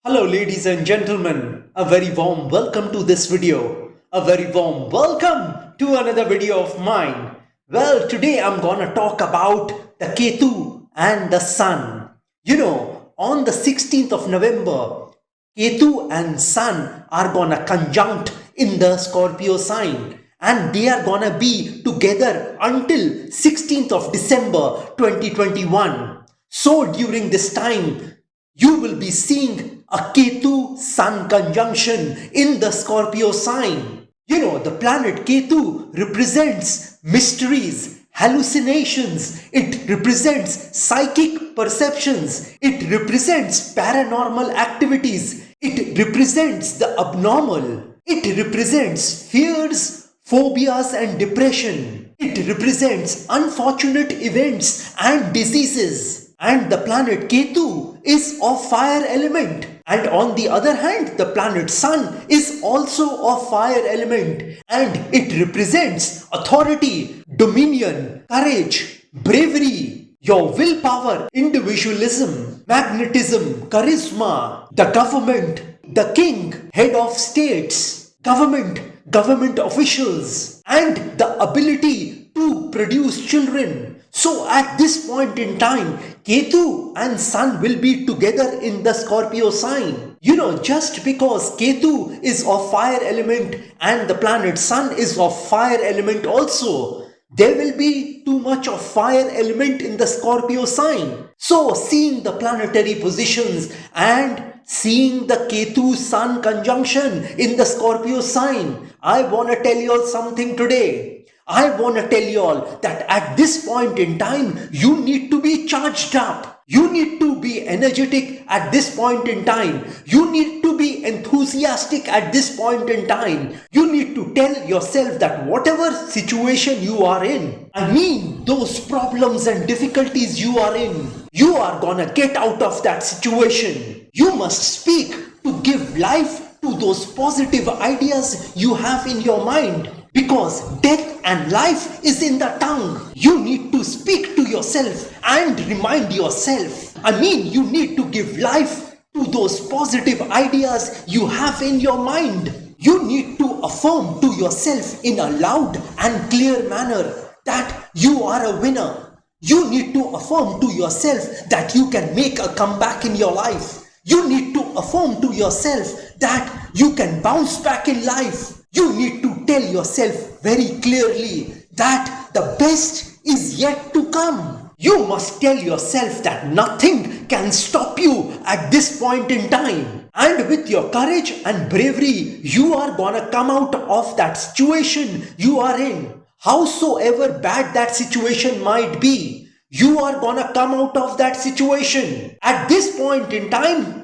Hello ladies and gentlemen, a very warm welcome to this video. A very warm welcome to another video of mine. Well, today I'm gonna talk about the Ketu and the Sun. On the 16th of November, Ketu and Sun are gonna conjunct in the Scorpio sign, and they are gonna be together until 16th of December 2021. So during this time, you will be seeing a Ketu Sun conjunction in the Scorpio sign. The planet Ketu represents mysteries, hallucinations, it represents psychic perceptions, it represents paranormal activities, it represents the abnormal, it represents fears, phobias, and depression. It represents unfortunate events and diseases. And the planet Ketu is of fire element. And on the other hand, the planet Sun is also of fire element. And it represents authority, dominion, courage, bravery, your willpower, individualism, magnetism, charisma, the government, the king, head of states, government officials, and the ability to produce children. So at this point in time, Ketu and Sun will be together in the Scorpio sign. Just because Ketu is of fire element and the planet Sun is of fire element also, there will be too much of fire element in the Scorpio sign. So seeing the planetary positions and seeing the Ketu Sun conjunction in the Scorpio sign, I want to tell you all something today. I want to tell you all that at this point in time, you need to be charged up. You need to be energetic at this point in time. You need to be enthusiastic at this point in time. You need to tell yourself that whatever situation you are in, those problems and difficulties you are in, you are gonna get out of that situation. You must speak to give life to those positive ideas you have in your mind. Because death and life is in the tongue. You need to speak to yourself and remind yourself. You need to give life to those positive ideas you have in your mind. You need to affirm to yourself in a loud and clear manner that you are a winner. You need to affirm to yourself that you can make a comeback in your life. You need to affirm to yourself that you can bounce back in life. You need to tell yourself very clearly that the best is yet to come. You must tell yourself that nothing can stop you at this point in time. And with your courage and bravery, you are gonna come out of that situation you are in. Howsoever bad that situation might be, you are gonna come out of that situation. At this point in time,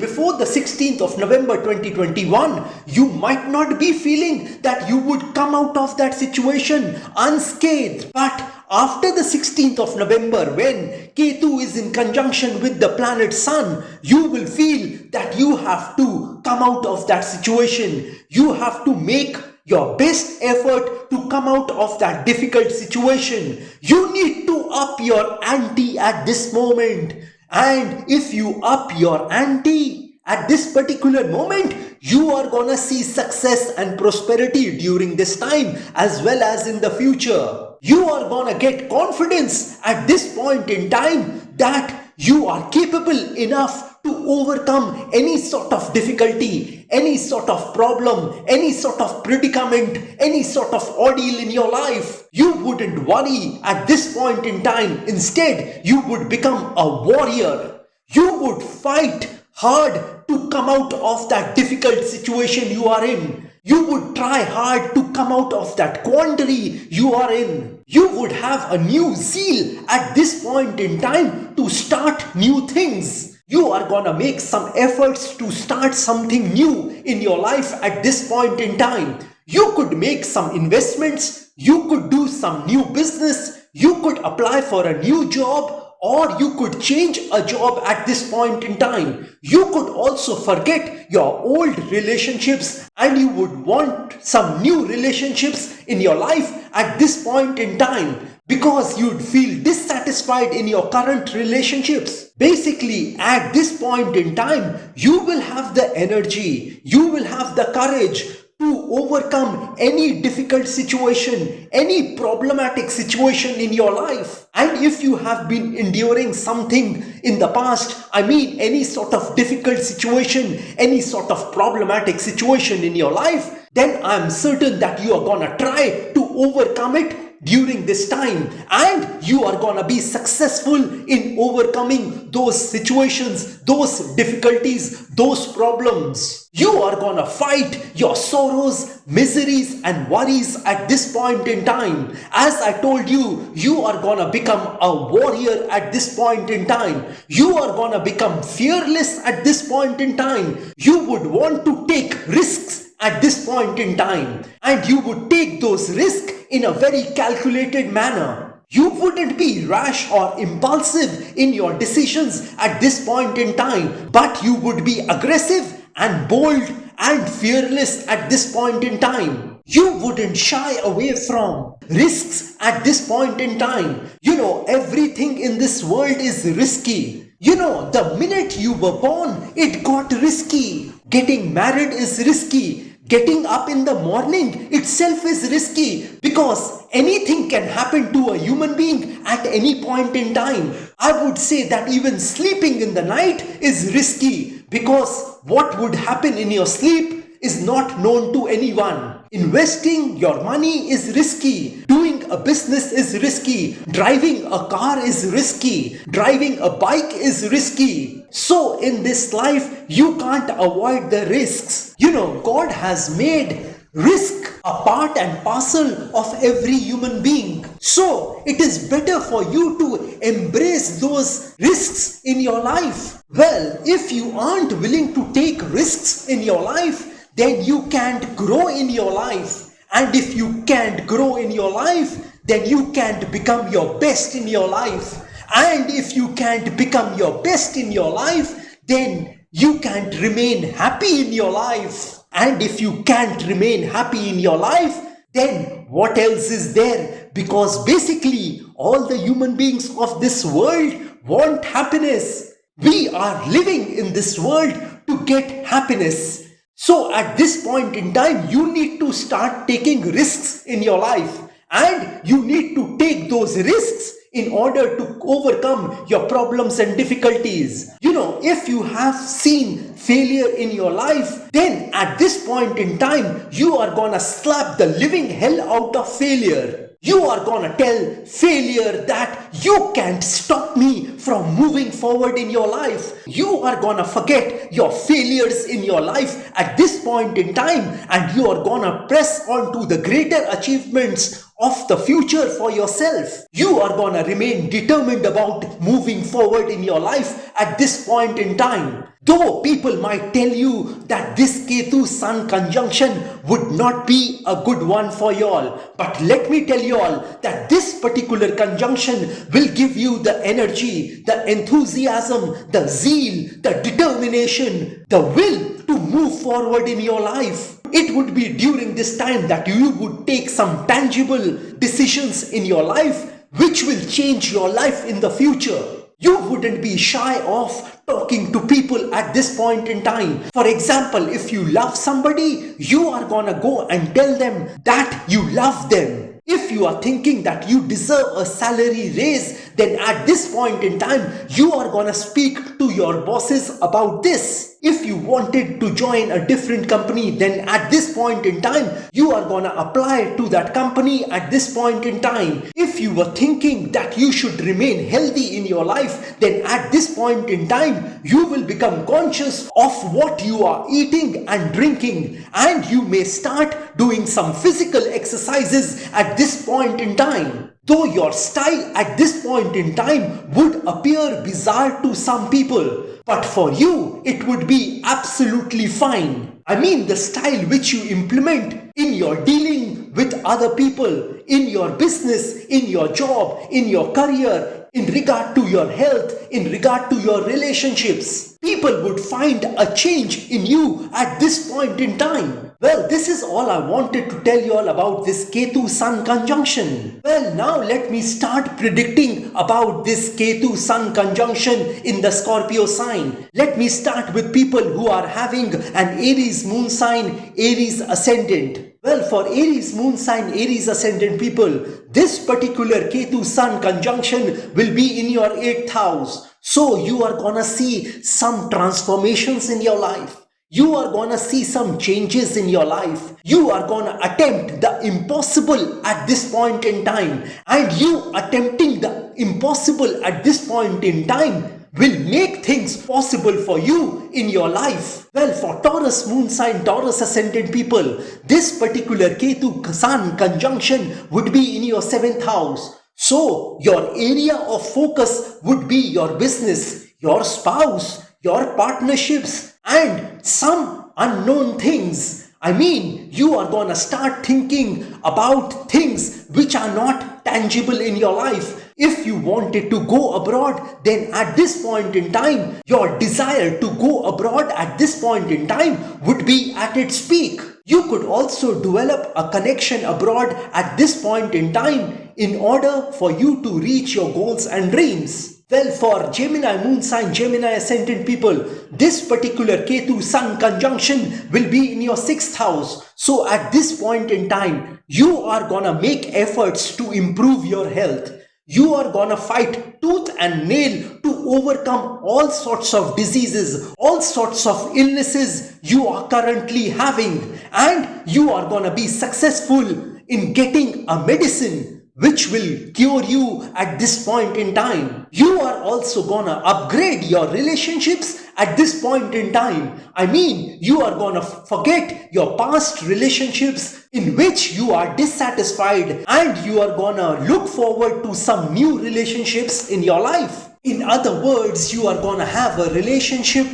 before the 16th of November 2021, you might not be feeling that you would come out of that situation unscathed. But after the 16th of November, when Ketu is in conjunction with the planet Sun, you will feel that you have to come out of that situation. You have to make your best effort to come out of that difficult situation. You need to up your ante at this moment. And if you up your ante at this particular moment, you are gonna see success and prosperity during this time as well as in the future. You are gonna get confidence at this point in time that you are capable enough to overcome any sort of difficulty, any sort of problem, any sort of predicament, any sort of ordeal in your life. You wouldn't worry at this point in time. Instead, you would become a warrior. You would fight hard to come out of that difficult situation you are in. You would try hard to come out of that quandary you are in. You would have a new zeal at this point in time to start new things. You are gonna make some efforts to start something new in your life at this point in time. You could make some investments, you could do some new business, you could apply for a new job, or you could change a job at this point in time. You could also forget your old relationships and you would want some new relationships in your life at this point in time. because you'd feel dissatisfied in your current relationships. Basically, at this point in time, you will have the energy, you will have the courage to overcome any difficult situation, any problematic situation in your life. And if you have been enduring something in the past, I mean any sort of difficult situation, any sort of problematic situation in your life, then I'm certain that you are gonna try to overcome it during this time, and you are gonna be successful in overcoming those situations, those difficulties, those problems. You are gonna fight your sorrows, miseries and worries at this point in time. As I told you, you are gonna become a warrior at this point in time. You are gonna become fearless at this point in time. You would want to take risks at this point in time, and you would take those risks in a very calculated manner. You wouldn't be rash or impulsive in your decisions at this point in time, but you would be aggressive and bold and fearless at this point in time. You wouldn't shy away from risks at this point in time. You know, everything in this world is risky. You know, the minute you were born, it got risky. Getting married is risky. Getting up in the morning itself is risky, because anything can happen to a human being at any point in time. I would say that even sleeping in the night is risky, because what would happen in your sleep is not known to anyone. Investing your money is risky. Doing a business is risky. Driving a car is risky. Driving a bike is risky. So in this life, you can't avoid the risks. You know, God has made risk a part and parcel of every human being. So it is better for you to embrace those risks in your life. Well, if you aren't willing to take risks in your life, then you can't grow in your life. And if you can't grow in your life, then you can't become your best in your life. And if you can't become your best in your life, then you can't remain happy in your life. And if you can't remain happy in your life, then what else is there? Because basically, all the human beings of this world want happiness. We are living in this world to get happiness. So at this point in time, you need to start taking risks in your life, and you need to take those risks in order to overcome your problems and difficulties. You know, if you have seen failure in your life, then at this point in time, you are gonna slap the living hell out of failure. You are gonna tell failure that you can't stop me from moving forward in your life. You are gonna forget your failures in your life at this point in time, and you are gonna press on to the greater achievements of the future for yourself. You are gonna remain determined about moving forward in your life at this point in time. Though people might tell you that this Ketu Sun conjunction would not be a good one for y'all, but let me tell y'all that this particular conjunction will give you the energy, the enthusiasm, the zeal, the determination, the will to move forward in your life. It would be during this time that you would take some tangible decisions in your life which will change your life in the future. You wouldn't be shy of talking to people at this point in time. For example, if you love somebody, you are gonna go and tell them that you love them. If you are thinking that you deserve a salary raise, then at this point in time, you are gonna speak to your bosses about this. If you wanted to join a different company, then at this point in time, you are gonna apply to that company at this point in time. If you were thinking that you should remain healthy in your life, then at this point in time, you will become conscious of what you are eating and drinking, and you may start doing some physical exercises at this point in time. Though your style at this point in time would appear bizarre to some people, but for you, it would be absolutely fine. I mean, the style which you implement in your dealing with other people, in your business, in your job, in your career, in regard to your health, in regard to your relationships. People would find a change in you at this point in time. Well, this is all I wanted to tell you all about this Ketu Sun conjunction. Well, now let me start predicting about this Ketu Sun conjunction in the Scorpio sign. Let me start with people who are having an Aries moon sign, Aries ascendant. Well, for Aries moon sign, Aries ascendant people, this particular Ketu Sun conjunction will be in your 8th house. So you are gonna see some transformations in your life. You are gonna see some changes in your life. You are gonna attempt the impossible at this point in time. And you attempting the impossible at this point in time will make things possible for you in your life. Well, for Taurus moon sign, Taurus ascendant people, this particular Ketu Sun conjunction would be in your 7th house. So your area of focus would be your business, your spouse, your partnerships, and some unknown things. I mean, you are gonna start thinking about things which are not tangible in your life. If you wanted to go abroad, then at this point in time, your desire to go abroad at this point in time would be at its peak. You could also develop a connection abroad at this point in time in order for you to reach your goals and dreams. Well, for Gemini moon sign, Gemini ascendant people, this particular Ketu Sun conjunction will be in your 6th house. So at this point in time, you are gonna make efforts to improve your health. You are gonna fight tooth and nail to overcome all sorts of diseases, all sorts of illnesses you are currently having, and you are gonna be successful in getting a medicine which will cure you at this point in time. You are also gonna upgrade your relationships at this point in time. I mean, you are gonna forget your past relationships in which you are dissatisfied, and you are gonna look forward to some new relationships in your life. In other words, you are gonna have a relationship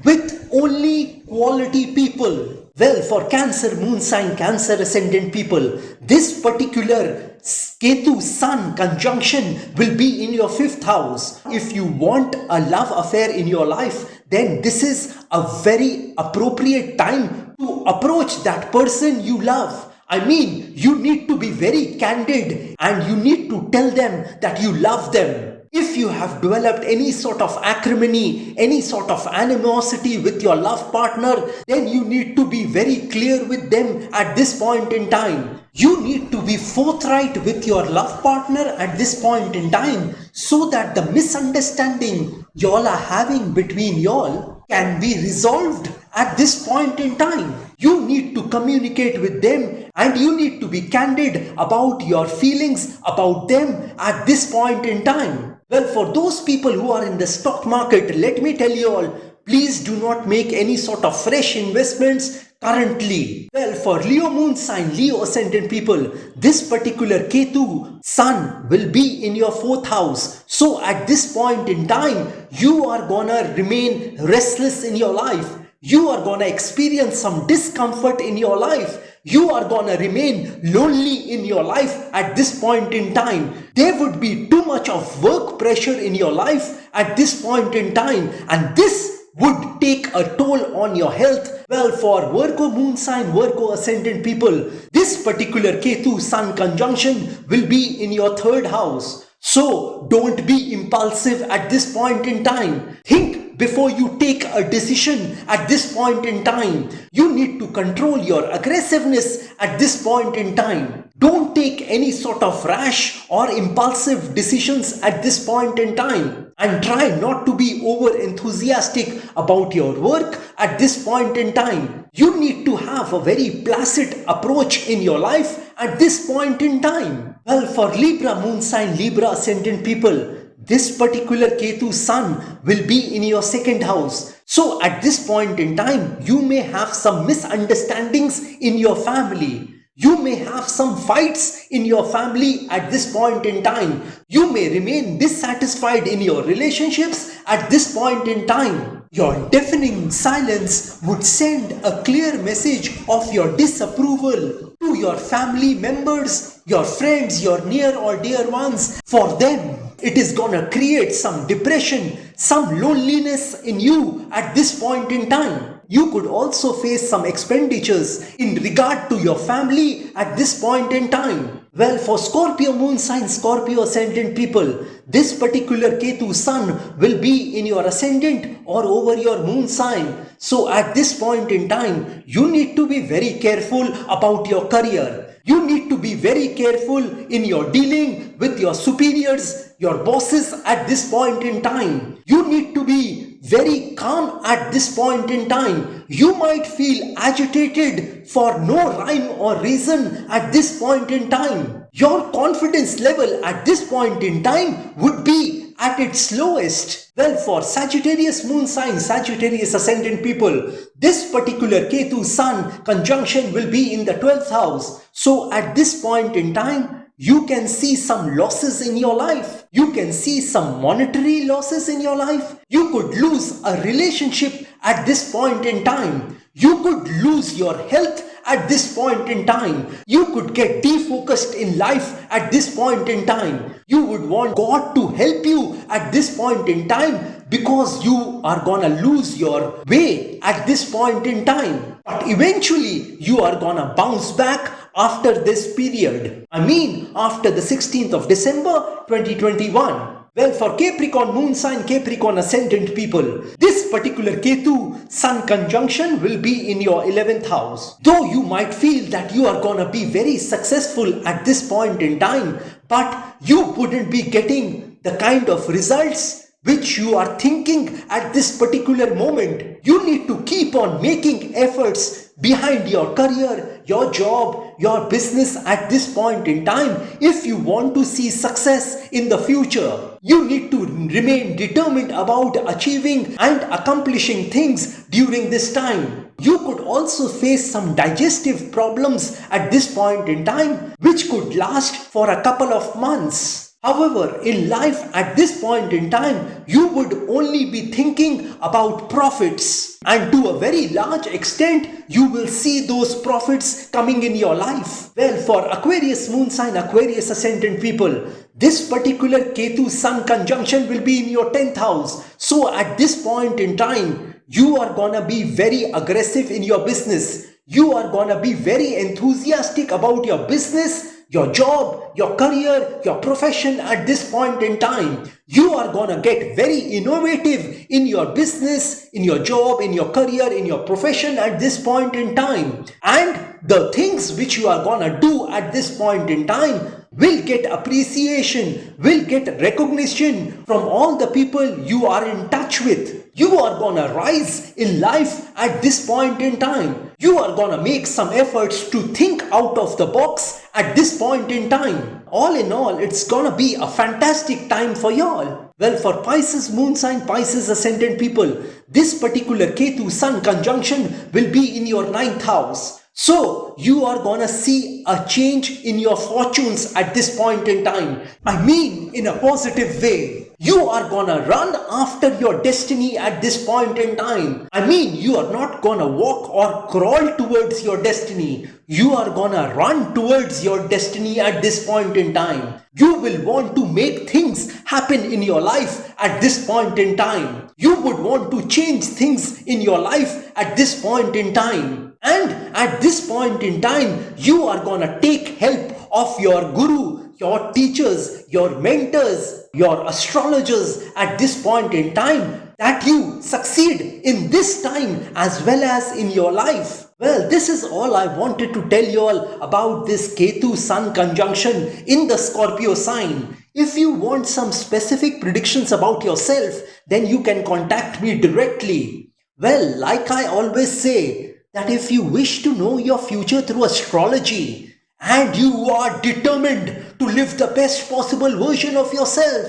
with only quality people. Well, for Cancer moon sign, Cancer ascendant people, this particular Ketu Sun conjunction will be in your 5th house. If you want a love affair in your life, then this is a very appropriate time to approach that person you love. I mean, you need to be very candid and you need to tell them that you love them. If you have developed any sort of acrimony, any sort of animosity with your love partner, then you need to be very clear with them at this point in time. You need to be forthright with your love partner at this point in time so that the misunderstanding y'all are having between y'all can be resolved at this point in time. You need to communicate with them and you need to be candid about your feelings about them at this point in time. Well, for those people who are in the stock market, let me tell you all, please do not make any sort of fresh investments currently. Well, for Leo moon sign, Leo ascendant people, this particular Ketu Sun will be in your 4th house. So at this point in time, you are gonna remain restless in your life. You are gonna experience some discomfort in your life. You are gonna remain lonely in your life at this point in time. There would be too much of work pressure in your life at this point in time, and this would take a toll on your health. Well, for Virgo moon sign, Virgo ascendant people, this particular Ketu Sun conjunction will be in your 3rd house. So don't be impulsive at this point in time. Think before you take a decision at this point in time. You need to control your aggressiveness at this point in time. Don't take any sort of rash or impulsive decisions at this point in time. And try not to be over enthusiastic about your work at this point in time. You need to have a very placid approach in your life at this point in time. Well, for Libra moon sign, Libra ascendant people, this particular Ketu Sun will be in your 2nd house. So at this point in time, you may have some misunderstandings in your family. You may have some fights in your family at this point in time. You may remain dissatisfied in your relationships at this point in time. Your deafening silence would send a clear message of your disapproval to your family members, your friends, your near or dear ones. For them, it is gonna create some depression, some loneliness in you at this point in time. You could also face some expenditures in regard to your family at this point in time. Well, for Scorpio moon sign, Scorpio ascendant people, this particular Ketu sun will be in your ascendant or over your moon sign. So at this point in time, you need to be very careful about your career. You need to be very careful in your dealing with your superiors, your bosses at this point in time. You need to be very calm at this point in time. You might feel agitated for no rhyme or reason at this point in time. Your confidence level at this point in time would be at its lowest. Well, for Sagittarius moon sign, Sagittarius ascendant people, this particular Ketu sun conjunction will be in the 12th house. So at this point in time, you can see some losses in your life. You can see some monetary losses in your life. You could lose a relationship at this point in time. You could lose your health at this point in time. You could get defocused in life at this point in time. You would want God to help you at this point in time because you are gonna lose your way at this point in time. But eventually you are gonna bounce back after this period. I mean, after the 16th of December 2021. Well, for Capricorn moon sign, Capricorn ascendant people, this particular Ketu sun conjunction will be in your 11th house. Though you might feel that you are gonna be very successful at this point in time, but you wouldn't be getting the kind of results which you are thinking at this particular moment. You need to keep on making efforts behind your career, your job, your business at this point in time. If you want to see success in the future, you need to remain determined about achieving and accomplishing things during this time. You could also face some digestive problems at this point in time, which could last for a couple of months. However, in life at this point in time, you would only be thinking about profits. And to a very large extent, you will see those profits coming in your life. Well, for Aquarius moon sign, Aquarius ascendant people, this particular Ketu sun conjunction will be in your 10th house. So at this point in time, you are gonna be very aggressive in your business. You are gonna be very enthusiastic about your business, your job, your career, your profession at this point in time. You are gonna get very innovative in your business, in your job, in your career, in your profession at this point in time. And the things which you are gonna do at this point in time will get appreciation, will get recognition from all the people you are in touch with. You are gonna rise in life at this point in time. You are gonna make some efforts to think out of the box at this point in time. All in all, it's gonna be a fantastic time for y'all. Well, for Pisces moon sign, Pisces ascendant people, this particular Ketu sun conjunction will be in your 9th house. So you are gonna see a change in your fortunes at this point in time. I mean, in a positive way. You are gonna run after your destiny at this point in time. I mean, you are not gonna walk or crawl towards your destiny. You are gonna run towards your destiny at this point in time. You will want to make things happen in your life at this point in time. You would want to change things in your life at this point in time. And at this point in time, you are gonna take help of your guru, your teachers, your mentors, your astrologers at this point in time, that you succeed in this time as well as in your life. Well, this is all I wanted to tell you all about this Ketu sun conjunction in the Scorpio sign. If you want some specific predictions about yourself, then you can contact me directly. Well, like I always say, that if you wish to know your future through astrology and you are determined to live the best possible version of yourself,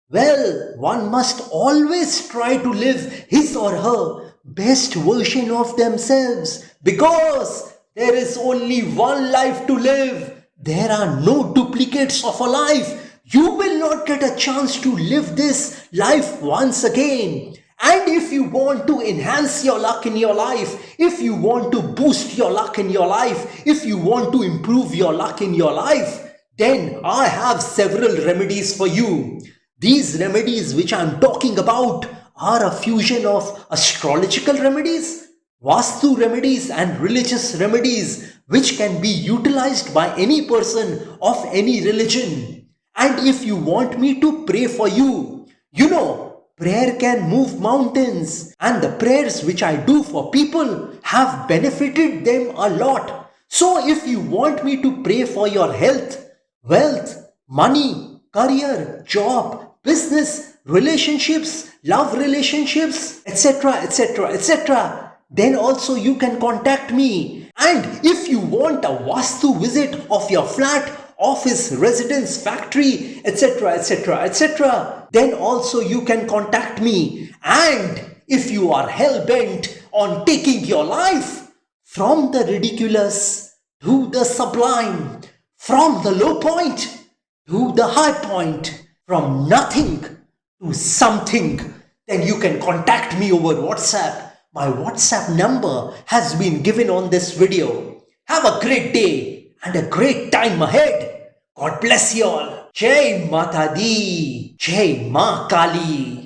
well, one must always try to live his or her best version of themselves, because there is only one life to live. There are no duplicates of a life. You will not get a chance to live this life once again. And if you want to enhance your luck in your life, if you want to boost your luck in your life, if you want to improve your luck in your life, then I have several remedies for you. These remedies which I'm talking about are a fusion of astrological remedies, Vastu remedies and religious remedies which can be utilized by any person of any religion. And if you want me to pray for you, prayer can move mountains, and the prayers which I do for people have benefited them a lot. So if you want me to pray for your health, wealth, money, career, job, business, relationships, love relationships, etc., etc., etc., then also you can contact me. And if you want a Vastu visit of your flat, office, residence, factory, etc., etc., etc., then also you can contact me. And if you are hell-bent on taking your life from the ridiculous to the sublime, from the low point to the high point, from nothing to something, then you can contact me over WhatsApp. My WhatsApp number has been given on this video. Have a great day and a great time ahead. God bless you all. Jai Mata Di. Jai Ma Kali.